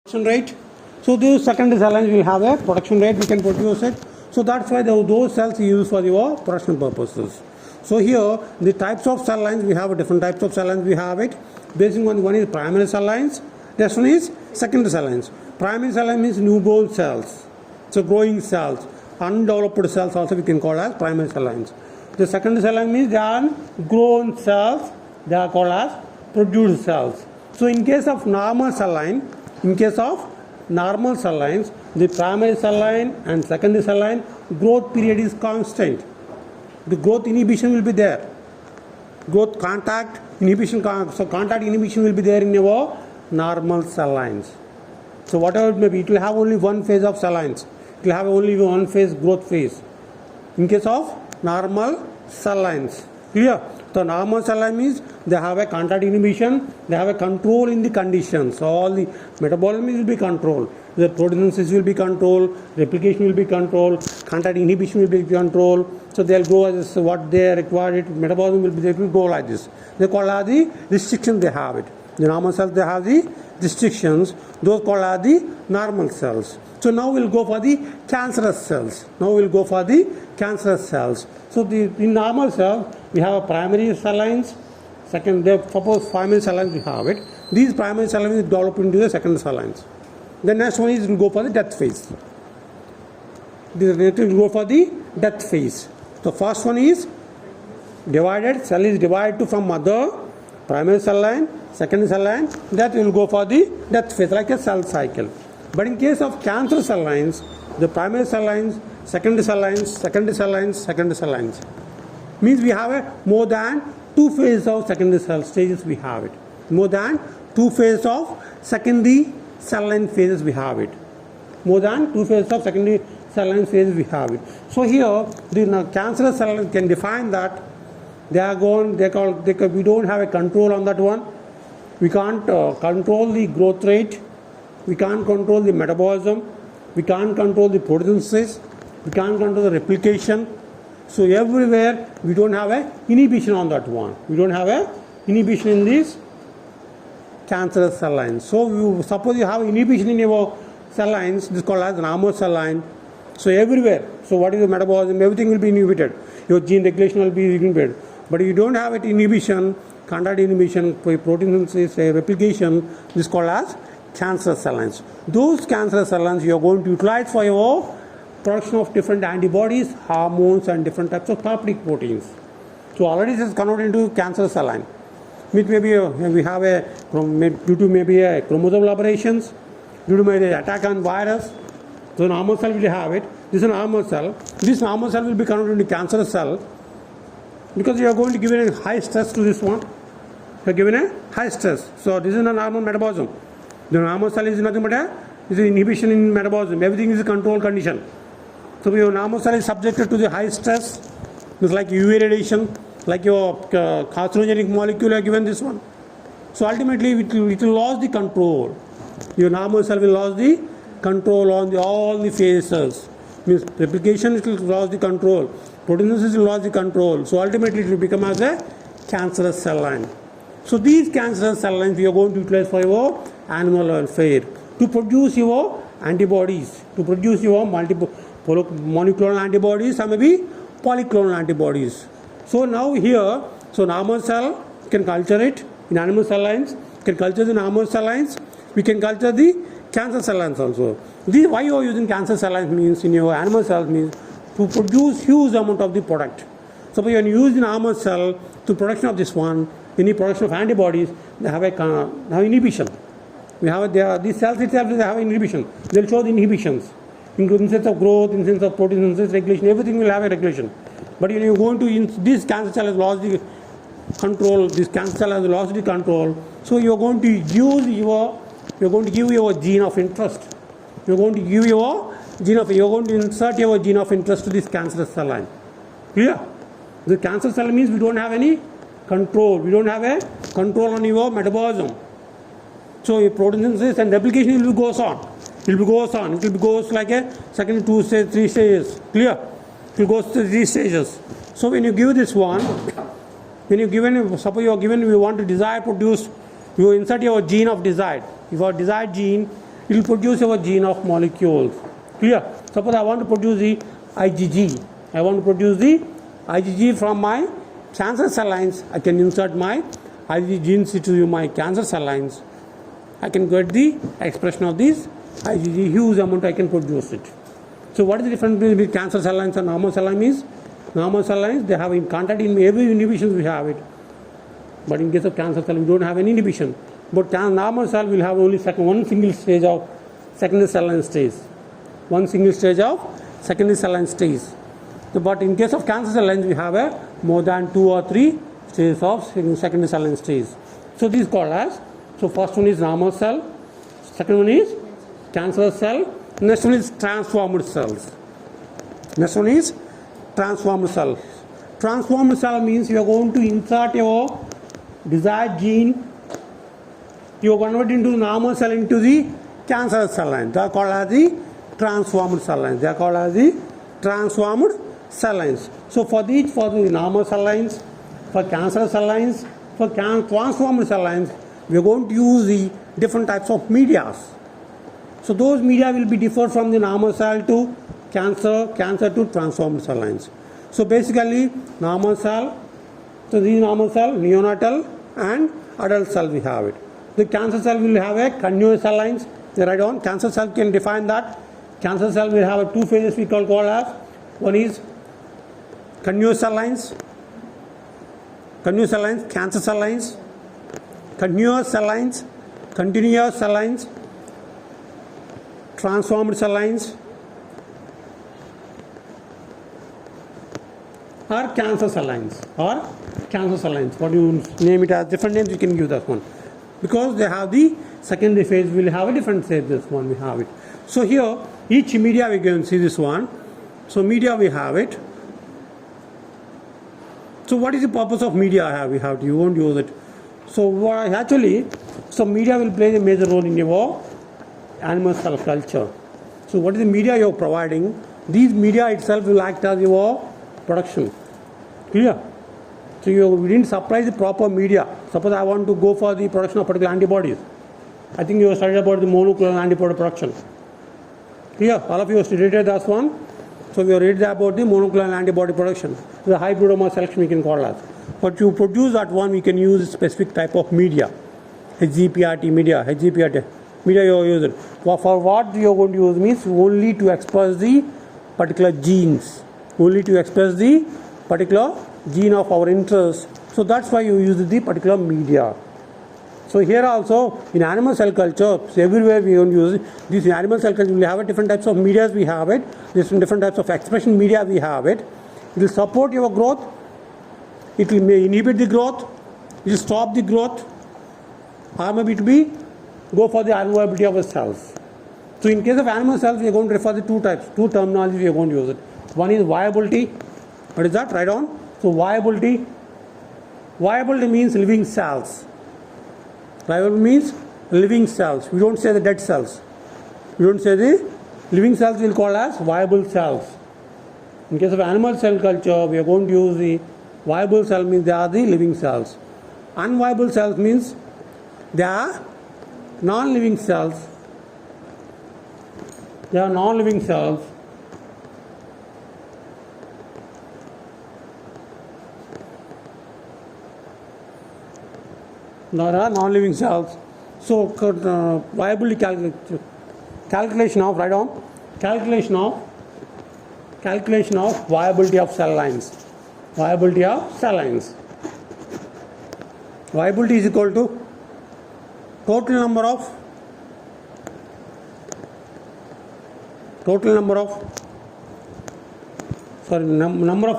production rate. So those secondary cell lines will have a production rate, we can produce it. So that's why those cells are used for your production purposes. So here the types of cell lines, we have different types of cell lines, we have it. Based on one is primary cell lines, next one is secondary cell lines. Primary cell line means newborn cells, so growing cells, undeveloped cells also we can call as primary cell lines. The secondary cell line means they are grown cells, they are called as produced cells. So in case of normal cell line, the primary cell line and secondary cell line growth period is constant. The growth inhibition will be there. Growth contact inhibition, so contact inhibition will be there in our normal cell lines. So whatever it may be, it will have only one phase of cell lines. It will have only one phase, growth phase. In case of normal cell lines, clear? So normal cell line means they have a contact inhibition, they have a control in the conditions. So all the metabolism will be controlled, the protein synthesis will be controlled, replication will be controlled, contact inhibition will be controlled. So they'll go as what they require it, metabolism will be, they will go like this. They call as the restrictions they have it. The normal cells they have the restrictions, those called as the normal cells. So now we'll go for the cancerous cells. So in normal cells, we have a primary cell lines, suppose primary cell lines we have it. These primary cell lines develop into the secondary cell lines. The next one is we'll go for the death phase. The first one is divided, cell is divided from mother, primary cell line, secondary cell line, that will go for the death phase like a cell cycle. But in case of cancer cell lines, the primary cell lines, secondary cell lines, means we have a more than two phases of secondary cell stages we have it. More than two phases of secondary cell line phases we have it. So here the cancerous cell line can define that we don't have a control on that one. We can't control the growth rate, we can't control the metabolism, we can't control the protein synthesis, we can't control the replication. So everywhere we don't have a inhibition on that one. We don't have a inhibition in these cancerous cell lines. So suppose you have inhibition in your cell lines, this is called as normal cell line. So everywhere, so what is the metabolism? Everything will be inhibited. Your gene regulation will be inhibited. But if you don't have it inhibition, contact inhibition, protein synthesis, replication, this is called as cancer cell lines. Those cancer cell lines you are going to utilize for your production of different antibodies, hormones, and different types of therapeutic proteins. So already this is converted into cancer cell line. Maybe we have due to maybe a chromosomal aberrations, due to maybe attack on virus. So normal cell will have it. This is a normal cell. This normal cell will be converted into cancerous cell because you are going to give a high stress to this one. You are given a high stress. So this is a normal metabolism. The normal cell is nothing but is an inhibition in metabolism. Everything is a control condition. So your normal cell is subjected to the high stress. It's like UV radiation, like your carcinogenic molecule are given this one. So ultimately it will lose the control. Your normal cell will lose the control on all the phases. Means replication it will lose the control. Protein synthesis will lose the control. So ultimately it will become as a cancerous cell line. So these cancerous cell lines we are going to utilize for your animal welfare to produce your antibodies, to produce your multiple monoclonal antibodies or maybe polyclonal antibodies. So now here, so normal cell, you can culture it in animal cell lines, you can culture the normal cell lines, we can culture the cancer cell lines also. This, why you are using cancer cell lines means in your animal cells means to produce huge amount of the product. So when you use the normal cell to production of this one, any production of antibodies, they have inhibition. These cells itself they have inhibition. They will show the inhibitions, including sense of growth, in sense of protein synthesis, regulation, everything will have a regulation. But when you go into this cancer cell has lost the control, this cancer cell has lost the control. So you are going to give your gene of interest. You are going to insert your gene of interest to this cancerous cell line. Clear? The cancer cell means we don't have any control. We don't have a control on your metabolism. So your protein synthesis and replication will goes on. It will goes like a second, 2 stage, 3 stages. Clear? It will goes to 3 stages. So when you give this one, suppose you are given, you want to desire produce, you insert your gene of desired. If your desired gene it will produce our gene of molecules. Clear? Suppose I want to produce the IgG. I want to produce the IgG from my cancer cell lines. I can insert my IgG genes into my cancer cell lines. I can get the expression of this IgG, huge amount I can produce it. So what is the difference between cancer cell lines and normal cell lines? Normal cell lines, they have in contact in every inhibition we have it. But in case of cancer cell, we don't have any inhibition. But normal cell will have only one single stage of secondary cell line stage. One single stage of secondary cell line stage. So, but in case of cancer cell lines, we have a more than 2 or 3 stages of secondary cell line stage. So this is called as, so first one is normal cell, second one is cancer cell, next one is transformed cells. Next one is transformed cells. Transformed cell means you are going to insert your desired gene, you are converting into the normal cell into the cancer cell line. They are called as the transformed cell lines. They are called as the transformed cell lines. So for the normal cell lines, for cancer cell lines, for transformed cell lines, we are going to use the different types of medias. So those media will be different from the normal cell to cancer to transformed cell lines. So basically normal cell, so the normal cell, neonatal and adult cell we have it. The cancer cell will have a continuous cell lines. They write down, cancer cell can define that. Cancer cell will have 2 phases we call as, one is continuous cell lines, cancer cell lines, continuous cell lines, transformed cell lines, or cancer cell lines, What you name it as different names, you can give that one. Because they have the secondary phase, will have a different stage, this one we have it. So here, each media we can see this one. So media we have it. So what is the purpose of media you won't use it. So actually, so media will play a major role in your animal cell culture. So what is the media you are providing? These media itself will act as your production. Clear? So we didn't supply the proper media. Suppose I want to go for the production of particular antibodies. I think you have studied about the monoclonal antibody production. Clear? All of you have studied that one. So we have read about the monoclonal antibody production. The hybridoma selection we can call that. But to produce that one, we can use a specific type of media. HGPRT media you are using. For what you are going to use means only to express the particular genes. Only to express the particular gene of our interest. So that's why you use the particular media. So here also in animal cell culture, so everywhere we don't use it. This animal cell culture, we have a different types of medias we have it. Different types of expression media we have it. It will support your growth. It will inhibit the growth. It will stop the growth. Or maybe it will go for the unviability of the cells. So in case of animal cells, we are going to refer to 2 types, 2 terminologies we are going to use it. One is viability. What is that? Write down. So viability. Viability means living cells. Viable means living cells. We don't say the dead cells. We don't say the living cells, we will call as viable cells. In case of animal cell culture, we are going to use the viable cell means they are the living cells. Unviable cells means they are non-living cells. They are non-living cells. There are non-living cells. So viability calculation of, write down, calculation of viability of cell lines. Viability of cell lines. Viability is equal to total number of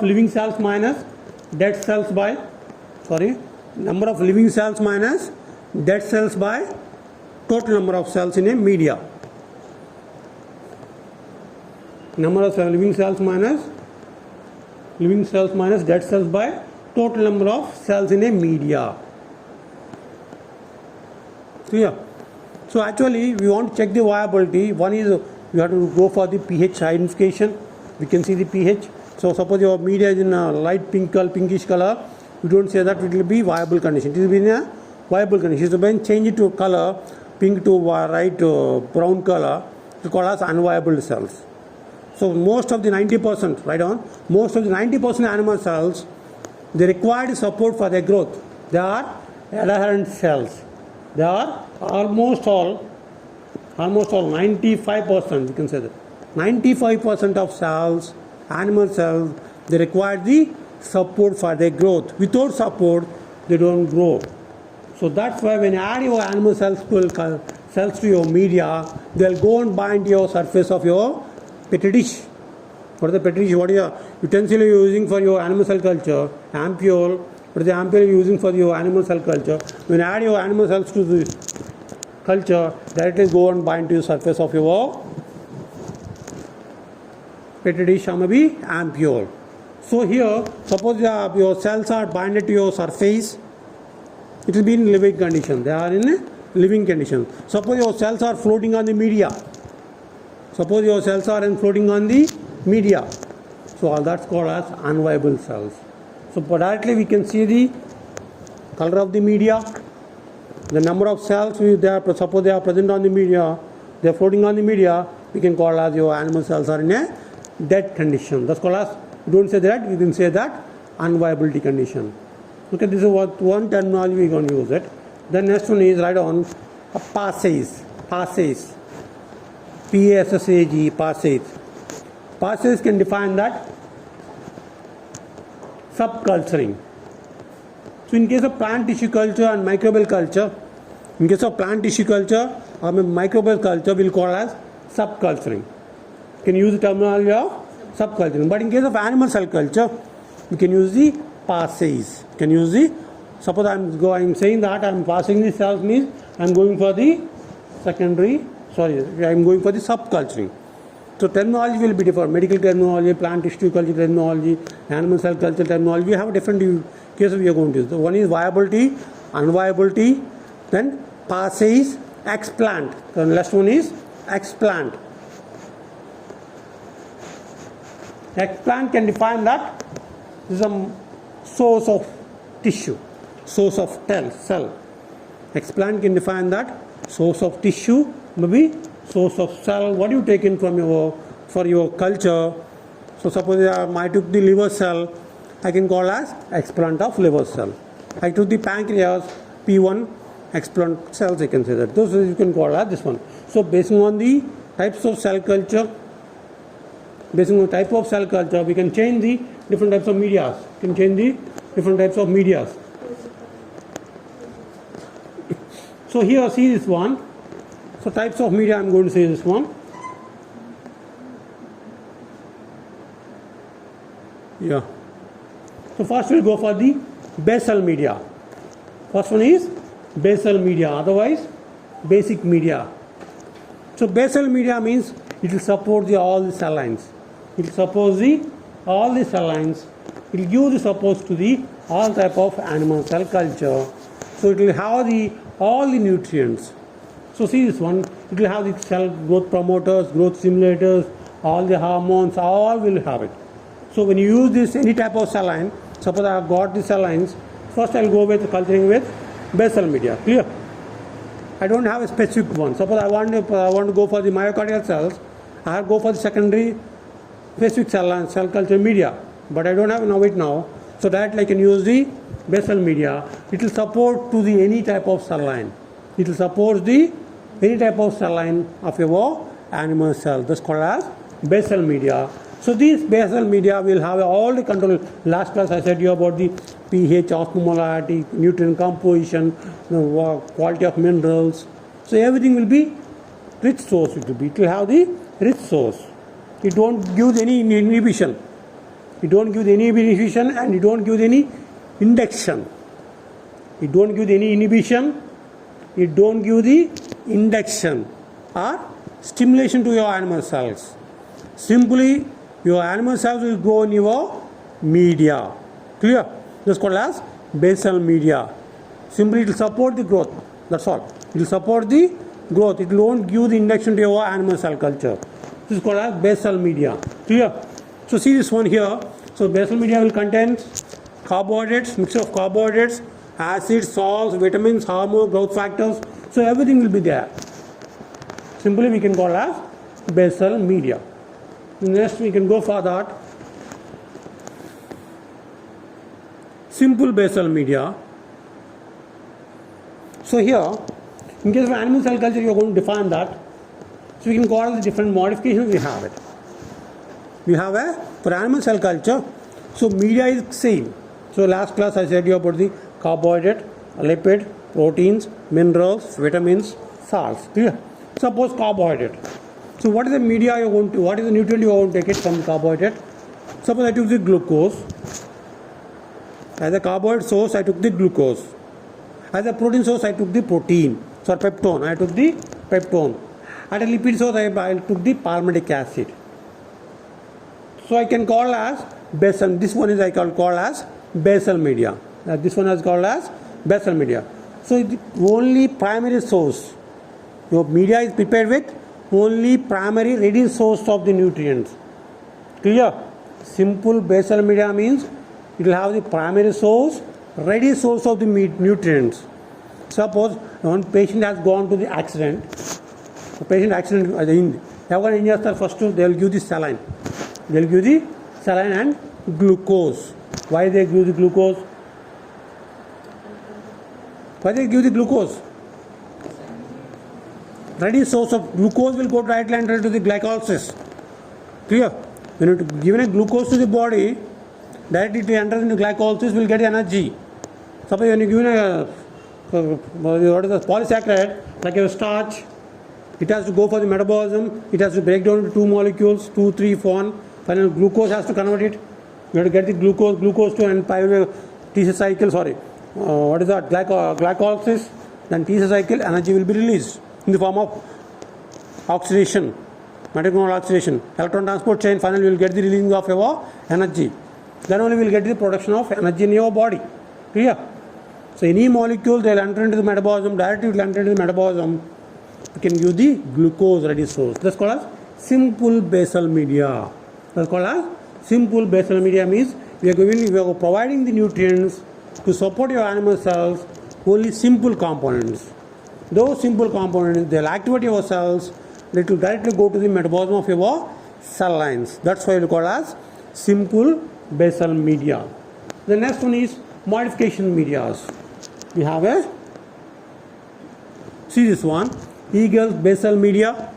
living cells minus dead cells by, number of living cells minus dead cells by total number of cells in a media. Number of living cells minus dead cells by total number of cells in a media. Clear? So actually we want to check the viability. One is you have to go for the pH identification. We can see the pH. So suppose your media is in a light pinkish color, we don't say that it will be viable condition. It will be in a viable condition. So when change it to color, pink to right brown color, it's called as unviable cells. So most of the 90%, right on, most of the 90% animal cells, they require support for their growth. They are adherent cells. They are almost all 95%, you can say that. 95% of cells, animal cells, they require the support for their growth. Without support, they don't grow. So that's why when you add your animal cells to your media, they'll go and bind to your surface of your petri dish. What is the petri dish? What is the utensil you're using for your animal cell culture? Ampule. What is the ampule you're using for your animal cell culture? When you add your animal cells to the culture, directly go and bind to the surface of your petri dish or maybe ampule. So here, suppose your cells are binded to your surface, it will be in living condition. They are in living condition. Suppose your cells are floating on the media. Suppose your cells are floating on the media. So all that's called as unviable cells. So directly we can see the color of the media, the number of cells suppose they are present on the media, they are floating on the media, we can call as your animal cells are in a dead condition. That's called as, you don't say that, you can say that unviability condition. Okay, this is what one terminology we are going to use it. The next one is right on passage. P-A-S-S-A-G, passage. Passage can define that subculturing. So in case of plant tissue culture and microbial culture, in case of plant tissue culture or microbial culture, we'll call as subculturing. You can use the terminology of subculturing. But in case of animal cell culture, we can use the passage. Can use the, suppose I'm saying that I'm passing the cells means I'm going for the I'm going for the subculturing. So terminology will be different. Medical terminology, plant tissue culture terminology, animal cell culture terminology. We have different cases we are going to use. The one is viability, unviability, then passage, explant. The last one is explant. Explant can define that this is a source of tissue, source of cell. Explant can define that source of tissue, maybe source of cell. What you take in from for your culture. So suppose I took the liver cell, I can call as explant of liver cell. I took the pancreas, P1 explant cells, I can say that. Those you can call as this one. So based on the types of cell culture, based on the type of cell culture, we can change the different types of medias. We can change the different types of medias. So here see this one. So types of media, I'm going to say this one. Yeah. So first we'll go for the basal media. First one is basal media, otherwise basic media. So basal media means it will support all the cell lines. It will support all the cell lines. It will give the support to all type of animal cell culture. So it will have all the nutrients. So see this one, it will have the cell growth promoters, growth stimulators, all the hormones, all will have it. So when you use this any type of cell line, suppose I have got the cell lines, first I will go with culturing with basal media. Clear? I don't have a specific one. Suppose I want to go for the myocardial cells, I have to go for the secondary specific cell culture media. But I don't have it now. So that I can use the basal media. It will support to any type of cell line. It will support any type of cell line of your animal cell. That's called as basal media. So these basal media will have all the control. Last class I said you about the pH, osmolarity, nutrient composition, quality of minerals. So everything will be rich source. It will have the rich source. It don't give any inhibition. It don't give any inhibition and it don't give any induction. It don't give any inhibition. It don't give the induction or stimulation to your animal cells. Simply, your animal cells will grow in your media. Clear? This is called as basal media. Simply, it will support the growth. That's all. It will support the growth. It won't give the induction to your animal cell culture. This is called as basal media. Clear? So see this one here. So basal media will contain carbohydrates, mixture of carbohydrates, acids, salts, vitamins, hormones, growth factors. So everything will be there. Simply we can call as basal media. Next we can go for that. Simple basal media. So here, in case of animal cell culture, you are going to define that. So we can call the different modifications we have it. We have for animal cell culture, so media is same. So last class I said you about the carbohydrate, lipid, proteins, minerals, vitamins, salts. Clear? Suppose carbohydrate. So what is the media you are going to, what is the nutrient you are going to take it from carbohydrate? Suppose I took the glucose. As a carbohydrate source, I took the glucose. As a protein source, I took the protein. So peptone, I took the peptone. At a lipid source, I took the palmitic acid. So I can call as basal. This one is I can call as basal media. This one is called as basal media. So the only primary source. Your media is prepared with only primary ready source of the nutrients. Clear? Simple basal media means it will have the primary source, ready source of the nutrients. Suppose one patient has gone to the accident. The patient accident, they have got injector first, they will give the saline. They will give the saline and glucose. Why they give the glucose? Why they give the glucose? Ready source of glucose will go directly enter to the glycolysis. Clear? When you given a glucose to the body, directly it enters into glycolysis, will get energy. Suppose when you given a what is the polysaccharide, like a starch, it has to go for the metabolism. It has to break down into two molecules, 2, 3, 4. Finally, glucose has to convert it. You have to get the glucose to and TC cycle. What is that? Glycolysis. Then TC cycle, energy will be released in the form of oxidation, mitochondrial oxidation, electron transport chain. Finally, we will get the releasing of your energy. Then only we will get the production of energy in your body. Clear? So any molecule they will enter into the metabolism. Directly it will enter into the metabolism. You can use the glucose ready source. That's called as simple basal media. That's called as simple basal media means we are providing the nutrients to support your animal cells, only simple components. Those simple components, they will activate your cells, they will directly go to the metabolism of your cell lines. That's why we call as simple basal media. The next one is modification medias. We have see this one, Eagle's basal media,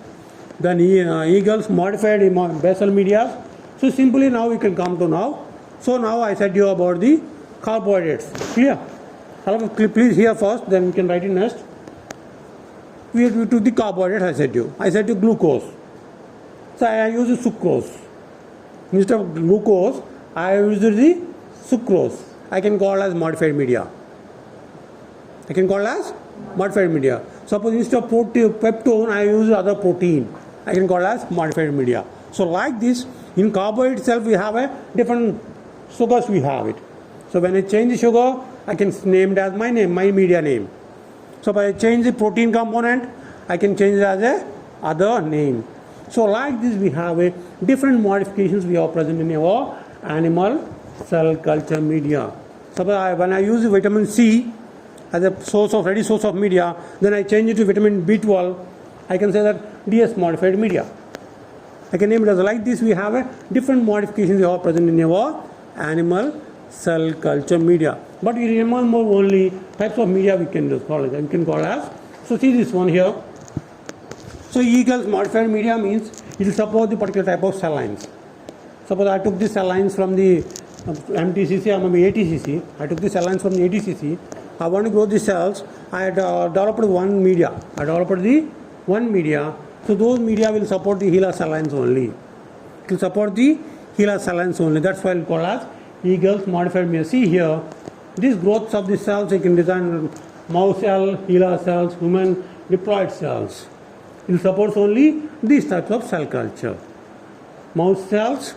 then Eagle's modified basal media. So simply now we can come to now. So now I said you about the carbohydrates. Clear? Please hear first, then we can write it next. We took the carbohydrate, I said you glucose. So I use the sucrose. Instead of glucose, I use the sucrose. I can call as modified media. Suppose instead of peptone, I use other protein. I can call as modified media. So like this, in carbohydrate itself, we have a different sugars we have it. So when I change the sugar, I can name it as my media name. So if I change the protein component, I can change it as a other name. So like this, we have a different modifications we are present in our animal cell culture media. Suppose when I use the vitamin C as a ready source of media, then I change it to vitamin B12, I can say that DS modified media. I can name it as like this. We have a different modifications we are present in our animal cell culture media. But we remember only types of media we can call it. We can call as. So see this one here. So Eagle's modified media means it will support the particular type of cell lines. Suppose I took the cell lines from the MTCC or maybe ATCC. I took the cell lines from the ATCC. I want to grow the cells. I had developed one media. So those media will support the HeLa cell lines only. It will support the HeLa cell lines only. That's why we call as Eagle's modified media. See here, these growths of the cells, you can design mouse cell, HeLa cells, human diploid cells. It supports only these types of cell culture. Mouse cells,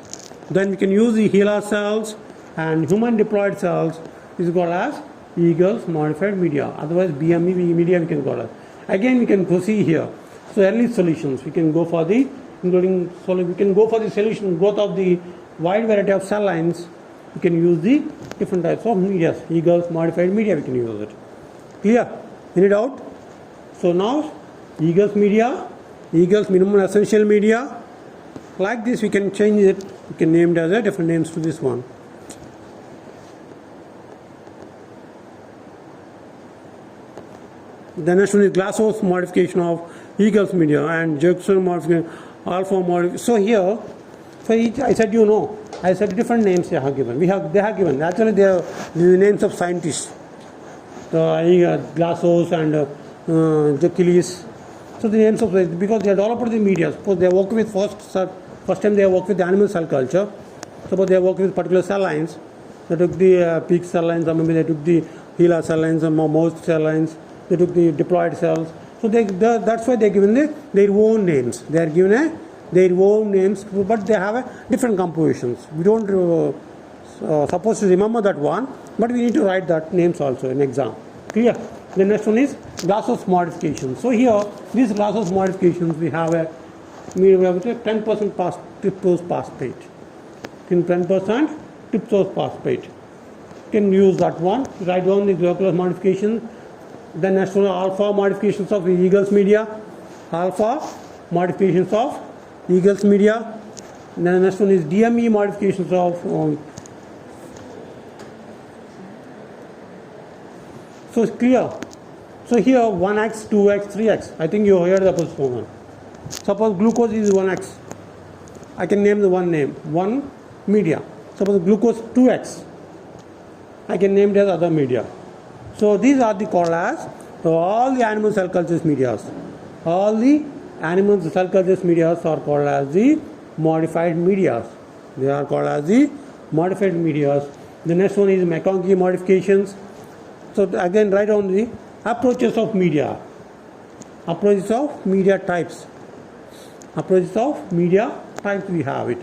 then we can use the HeLa cells and human diploid cells. This is called as Eagle's modified media. Otherwise, BME media we can call it. Again, we can proceed here. So early solutions, we can go for the solution growth of the wide variety of cell lines. We can use the different types of media. Eagle's modified media, we can use it. Clear? Any doubt? So now Eagles media, Eagles minimum essential media. Like this we can change it, we can name it as a different names to this one. The next one is Glassos modification of Eagles media and Jackson modification, alpha modification. So here, for each, I said I said different names they have given. They have given. Actually, they are the names of scientists. Glassos and Jacquilis. So the names of, because they are developed the media. Suppose they work with first time they work with the animal cell culture. Suppose they work with particular cell lines. They took the peak cell lines, or maybe they took the HeLa cell lines, or mouse cell lines. They took the diploid cells. So that's why they are given their own names. They are given their own names, but they have different compositions. We don't supposed to remember that one, but we need to write that names also in exam. Clear? The next one is Glassos modification. So here, these Glassos modifications, we have a 10% tryptose phosphate. 10% tryptose phosphate. Can use that one. Write down the Glassos modification. The next one, alpha modifications of Eagles media. Alpha modifications of Eagles media. Then the next one is DME modifications of. So it's clear. So here 1x, 2x, 3x. I think you heard the first one. Suppose glucose is 1x. I can name the one name. 1 media. Suppose glucose 2x. I can name it as other media. So these are the called as all the animal cell cultures medias. All the animal cell cultures medias are called as the modified medias. They are called as the modified medias. The next one is McConkey modifications. So again, write down the approaches of media. Approaches of media types. Approaches of media types, we have it.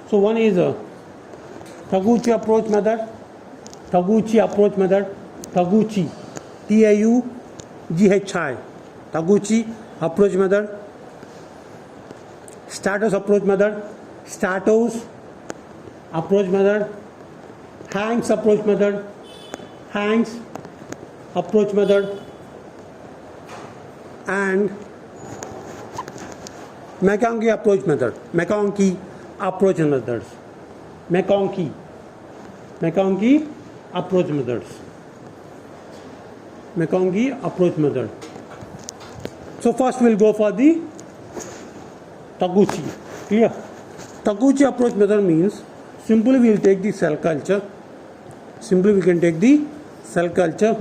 So one is Taguchi approach method. Taguchi approach method. Taguchi. T-A-U-G-H-I. Taguchi approach method. Status approach method. Status approach method. Hanks approach method. Hanks approach method. And McConkey approach method. McConkey approach methods. McConkey approach methods. McConkey approach method. So first we'll go for the Taguchi. Clear? Taguchi approach method means simply we'll take the cell culture. Simply we can take the cell culture.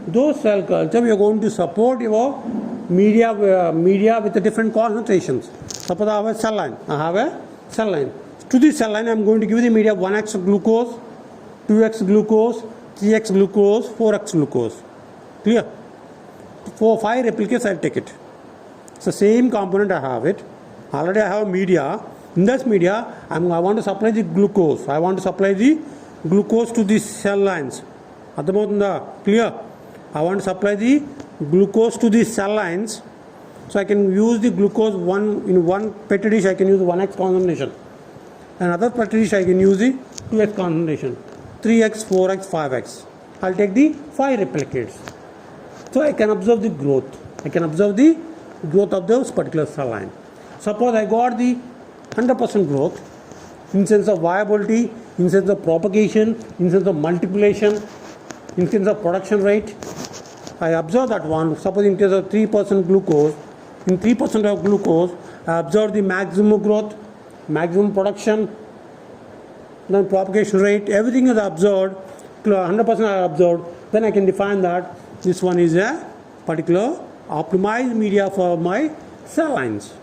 Those cell culture we are going to support your media with the different concentrations. Suppose I have a cell line. Cell line. To this cell line I am going to give the media 1x glucose, 2x glucose, 3x glucose, 4x glucose. Clear? For 5 replicates I will take it. It's the same component I have it. Already I have media. In this media I want to supply the glucose. I want to supply the glucose to these cell lines. Clear? I want to supply the glucose to these cell lines. So I can use the glucose in one petri dish I can use 1x concentration. Another petri dish I can use the 2x concentration. 3x, 4x, 5x. I'll take the 5 replicates. So I can observe the growth. I can observe the growth of those particular cell line. Suppose I got the 100% growth in sense of viability, in sense of propagation, in sense of multiplication, in sense of production rate. I observe that one. Suppose in case of 3% glucose, in 3% of glucose, I observe the maximum growth, maximum production, then propagation rate, everything is observed, 100% I observed, then I can define that this one is a particular optimized media for my cell lines.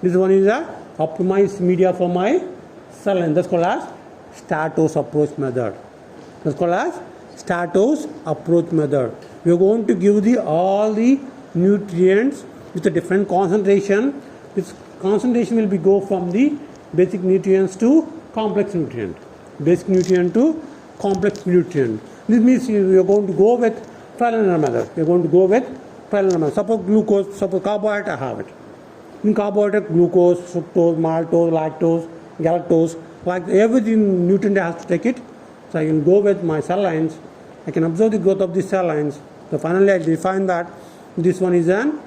This one is a optimized media for my cell line. That's called as Status approach method. That's called as Status approach method. We are going to give all the nutrients with a different concentration. This concentration will be go from the basic nutrients to complex nutrient. Basic nutrient to complex nutrient. This means we are going to go with trial and error method. We are going to go with trial and error method. Suppose glucose, suppose carbohydrate, I have it. In carbohydrate, glucose, fructose, maltose, lactose, galactose, like everything nutrient has to take it. So I can go with my cell lines. I can observe the growth of these cell lines. So finally I define that this one is an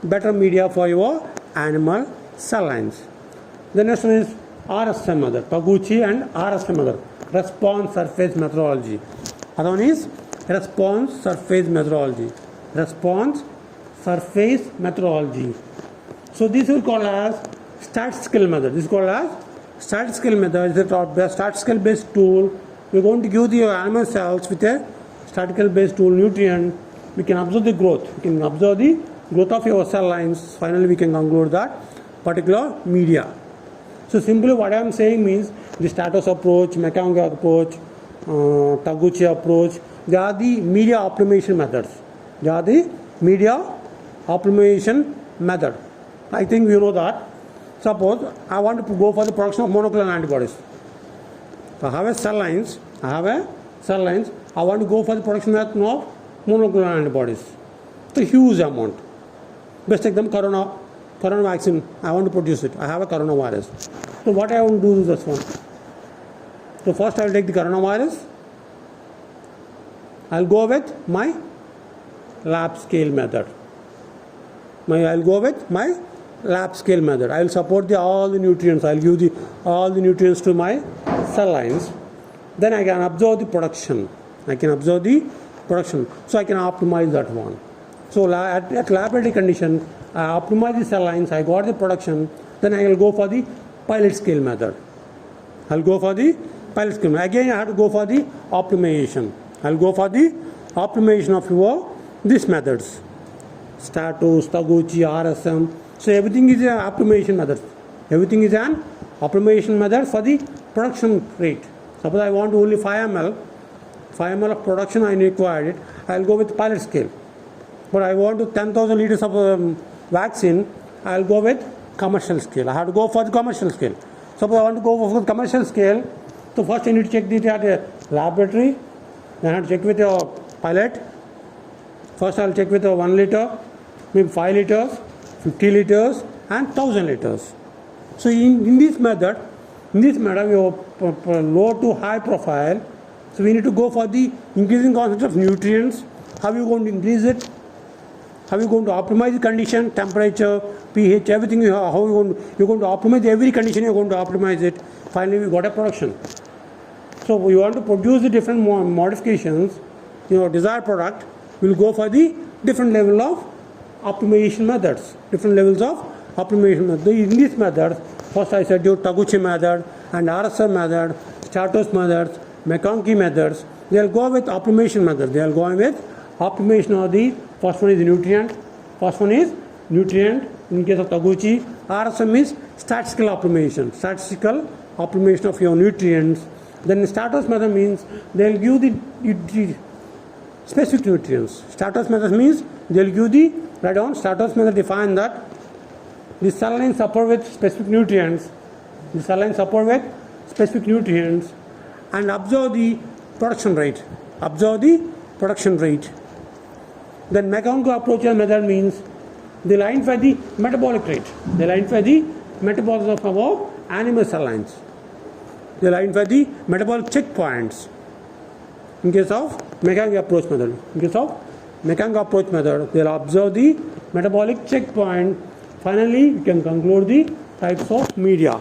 better media for your animal cell lines. The next one is RSM method, Taguchi and RSM method, response surface methodology. Other one is response surface methodology. Response surface methodology. So this is called as statistical method. This is called as statistical method. It's a statistical based tool. We're going to give the animal cells with a statistical based tool nutrient. We can observe the growth. We can observe the growth of your cell lines. Finally, we can conclude that particular media. So simply what I am saying means the status approach, Mekong approach, Taguchi approach, they are the media optimization methods. They are the media optimization method. I think you know that. Suppose I want to go for the production of monoclonal antibodies. So I have a cell lines. I want to go for the production of monoclonal antibodies. It's a huge amount. Let's take them corona vaccine. I want to produce it. I have a coronavirus. So what I want to do is this one. So first I will take the coronavirus. I will go with my lab scale method. I will go with my lab scale method. I will support all the nutrients. I will give all the nutrients to my cell lines. Then I can observe the production. So I can optimize that one. So at laboratory condition, I optimize the cell lines. I got the production. Then I will go for the pilot scale method. Again, I have to go for the optimization. I will go for the optimization of these methods. Status, Taguchi, RSM. So everything is an optimization method. Everything is an optimization method for the production rate. Suppose I want only 5 ml of production I required it. I will go with pilot scale. But I want 10,000 liters of vaccine. I will go with commercial scale. I have to go for the commercial scale. Suppose I want to go for the commercial scale. So first I need to check this at a laboratory. Then I have to check with a pilot. First I will check with 1 liter, maybe 5 liters, 50 liters and 1000 liters. So in this method we have low to high profile. So we need to go for the increasing concentration of nutrients. How are you going to increase it? How are you going to optimize the condition, temperature, pH, everything? You're going to optimize every condition. You're going to optimize it. Finally, we got a production. So we want to produce the different modifications. Your desired product will go for the different level of optimization methods. Different levels of optimization methods. In this method, first I said your Taguchi method and RSM method, Status methods, McConkey methods. They will go with optimization method. They are going with optimization of the first one is nutrient. In case of Taguchi, RSM is statistical optimization of your nutrients. Then status method means they will give the specific nutrients. Status method means they will give the right on. Status method define that the cell lines support with specific nutrients. And observe the production rate. Then Mekong approach method means they line for the metabolic rate. They line for the metabolism of our animal cell lines. They line for the metabolic checkpoints. In case of Mekong approach method, they will observe the metabolic checkpoint. Finally, you can conclude the types of media.